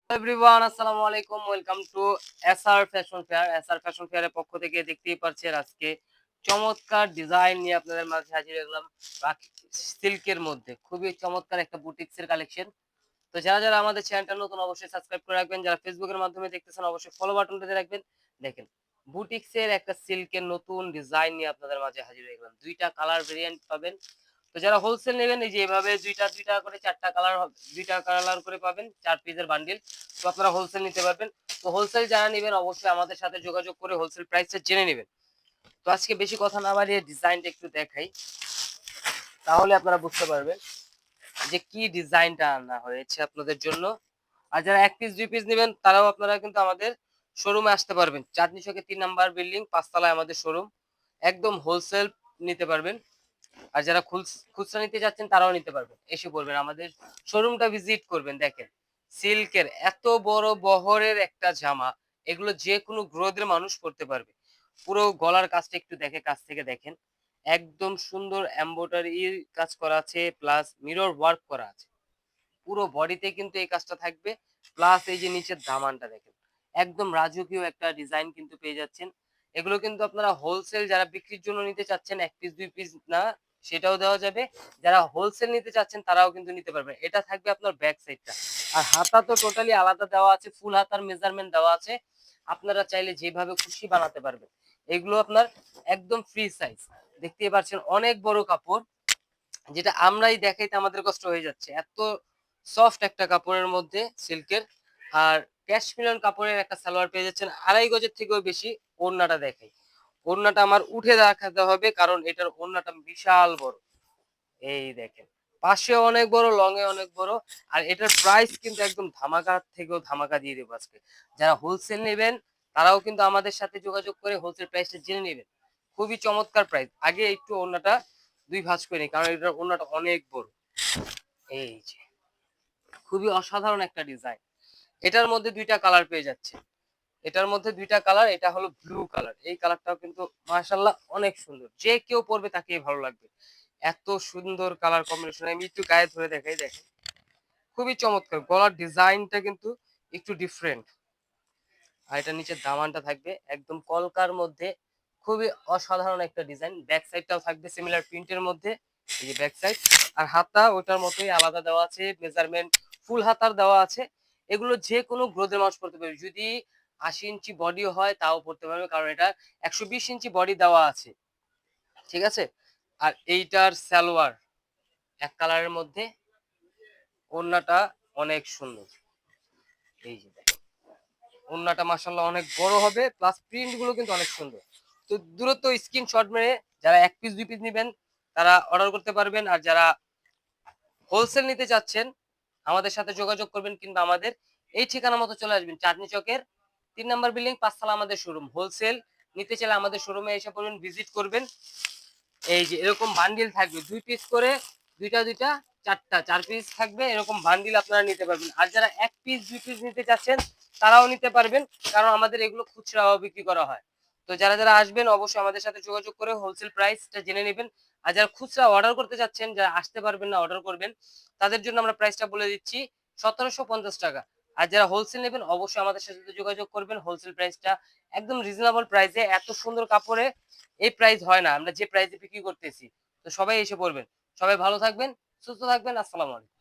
Everyone আসসালামু আলাইকুম, welcome to SR fashion fair. SR fashion ফেয়ারের পক্ষ থেকে দেখতেই পাচ্ছেন আজকে চমৎকার ডিজাইন নিয়ে আপনাদের মাঝে হাজির হলাম। সিল্কের মধ্যে খুবই চমৎকার একটা বুটিক্সের কালেকশন। তো যারা আমাদের চ্যানেলটা নতুন অবশ্যই সাবস্ক্রাইব করে রাখবেন, যারা ফেসবুকের মাধ্যমে দেখতেছেন অবশ্যই ফলো বাটনটাতে রাখবেন। দেখেন বুটিক্সের একটা সিল্কের নতুন ডিজাইন নিয়ে আপনাদের মাঝে হাজির হয়ে গেলাম। দুইটা কালার ভেরিয়েন্ট পাবেন। তো যারা হোলসেল নেবেন এই যে এভাবে দুইটা করে চারটা কালার দুইটা কালার করে পাবেন, 4 পিসের বান্ডিল। তো আপনারা হোলসেল নিতে পারবেন। তো হোলসেল যারা নেবেন অবশ্যই আমাদের সাথে যোগাযোগ করে হোলসেল প্রাইসটা জেনে নেবেন। তো আজকে বেশি কথা না বাড়িয়ে ডিজাইনটা একটু দেখাই, তাহলে আপনারা বুঝতে পারবেন যে কি ডিজাইনটা আনা হয়েছে আপনাদের জন্য। আর যারা 1 পিস 2 পিস নেবেন তারাও আপনারা কিন্তু আমাদের শোরুমে আসতে পারবেন। চাঁদনী চকে 3 নাম্বার বিল্ডিং 5 তলায় আমাদের শোরুম। একদম হোলসেল নিতে পারবেন। আর যারা খুচরা নিতে যাচ্ছেন তারাও নিতে পারবেন, এসে পড়বেন আমাদের শোরুমটা ভিজিট করবেন। দেখেন সিল্কের এত বড় বহরের একটা জামা, এগুলো যে কোনো গ্রোদের মানুষ পরতে পারবে। পুরো গলার কাজটা একটু কাছ থেকে দেখেন, একদম সুন্দর এমব্রয়ডারি কাজ করা আছে, প্লাস মিরর ওয়ার্ক করা আছে। পুরো বডিতে কিন্তু এই কাজটা থাকবে, প্লাস এই যে নিচের দামানটা দেখেন, একদম রাজকীয় একটা ডিজাইন কিন্তু পেয়ে যাচ্ছেন। এগুলো কিন্তু আপনারা হোলসেল যারা বিক্রির জন্য নিতে চাচ্ছেন, 1 পিস 2 পিস না, সেটাও দেওয়া যাবে। যারা হোলসেল নিতে চাচ্ছেন তারাও কিন্তু নিতে পারবেন। এটা থাকবে আপনার ব্যাক সাইডটা। আর হাতা তো টোটালি আলাদা দেওয়া আছে, ফুল হাতার মেজারমেন্ট দেওয়া আছে। আপনারা চাইলে যেভাবে খুশি বানাতে পারবেন। এগুলো আপনার একদম ফ্রি সাইজ। দেখতেই পাচ্ছেন অনেক বড় কাপড়, যেটা আমরাই দেখাইতে আমাদের কষ্ট হয়ে যাচ্ছে, এত সফট একটা কাপড়ের মধ্যে সিল্কের। আর ক্যাশমিলন কাপড়ের একটা সালোয়ার পেয়ে যাচ্ছেন 2.5 গজের থেকেও বেশি। ওড়নাটা দেখাই, ওড়নাটা আমার উঠে দেখাতে হবে কারণ এটার ওড়নাটা বিশাল বড়। এই দেখেন পাশে অনেক বড়, লং এ অনেক বড়। আর এটার প্রাইস কিন্তু একদম ধামাকা থেকেও ধামাকা দিয়ে দেবো আজকে। যারা হোলসেল নেবেন তারাও কিন্তু আমাদের সাথে যোগাযোগ করে হোলসেল প্রাইসটা জেনে নেবেন। খুবই চমৎকার প্রাইস। আগে একটু ওড়নাটা 2 ভাঁজ করে নিই কারণ এটার ওড়নাটা অনেক বড়। এই যে খুবই অসাধারণ একটা ডিজাইন। এটার মধ্যে 2টা কালার পেয়ে যাচ্ছে। এটার মধ্যে 2টা কালার, এটা হলো ব্লু কালার। এই কালারটাও কিন্তু মাশাআল্লাহ অনেক সুন্দর, যে কেউ পরবে তাকেই ভালো লাগবে। এত সুন্দর কালার কম্বিনেশন। আমি একটু গায়ে ধরে দেখাই, দেখেন খুবই চমৎকার। গলার ডিজাইনটা কিন্তু একটু ডিফারেন্ট। আর এটা নিচের দামানটা থাকবে একদম কলকার মধ্যে, খুবই অসাধারণ একটা ডিজাইন। ব্যাক সাইডটাও থাকবে সিমিলার প্রিন্টের মধ্যে, এই যে ব্যাক সাইড। আর হাতা ওটার মতোই আলাদা দেওয়া আছে, মেজারমেন্ট ফুল হাতার দেওয়া আছে। এগুলো যে কোনো গ্রোথের মানুষ পড়তে পারবে, যদি 80 ইঞ্চি বডি হয় তাও পড়তে পারবে, কারণ এটা 120 ইঞ্চি বডি দেওয়া আছে। ঠিক আছে। আর এইটার সালোয়ার এক কালারের মধ্যে, ওড়নাটা অনেক সুন্দর। এই যে দেখেন ওড়নাটা মাশাআল্লাহ অনেক বড় হবে, প্লাস প্রিন্ট গুলো কিন্তু অনেক সুন্দর। তো দ্রুত স্ক্রিনশট মেরে যারা 1 পিস 2 পিস নেবেন তারা অর্ডার করতে পারবেন। আর যারা হোলসেল নিতে চাচ্ছেন আমাদের সাথে যোগাযোগ করবেন, কিংবা আমাদের এই ঠিকানা মতো চলে আসবেন। চাঁদনী চকের 3 নাম্বার বিল্ডিং 5 তলা আমাদের শোরুম। হোলসেল নিতে চাইলে আমাদের শোরুমে এসে পড়বেন, ভিজিট করবেন। এই যে এরকম বান্ডিল থাকবে 2 পিস করে, দুইটা চারটা 4 পিস থাকবে, এরকম বান্ডিল আপনারা নিতে পারবেন। আর যারা 1 পিস 2 পিস নিতে চাচ্ছেন তারাও নিতে পারবেন, কারণ আমাদের এগুলো খুচরাও বিক্রি করা হয়। তো যারা আসবেন অবশ্যই আমাদের সাথে যোগাযোগ করে হোলসেল প্রাইসটা জেনে নেবেন। আর যারা খুচরা অর্ডার করতে চাচ্ছেন, যারা আসতে পারবেন না অর্ডার করবেন, তাদের জন্য আমরা প্রাইসটা বলে দিচ্ছি 1750 টাকা। আর যারা হোলসেল নেবেন অবশ্যই আমাদের সাথে যোগাযোগ করবেন। হোলসেল প্রাইসটা একদম রিজনেবল প্রাইসে, এত সুন্দর কাপড়ে এই প্রাইস হয় না আমরা যে প্রাইসে বিক্রি করতেছি। তো সবাই এসে পড়বেন। সবাই ভালো থাকবেন, সুস্থ থাকবেন। আসসালামু আলাইকুম।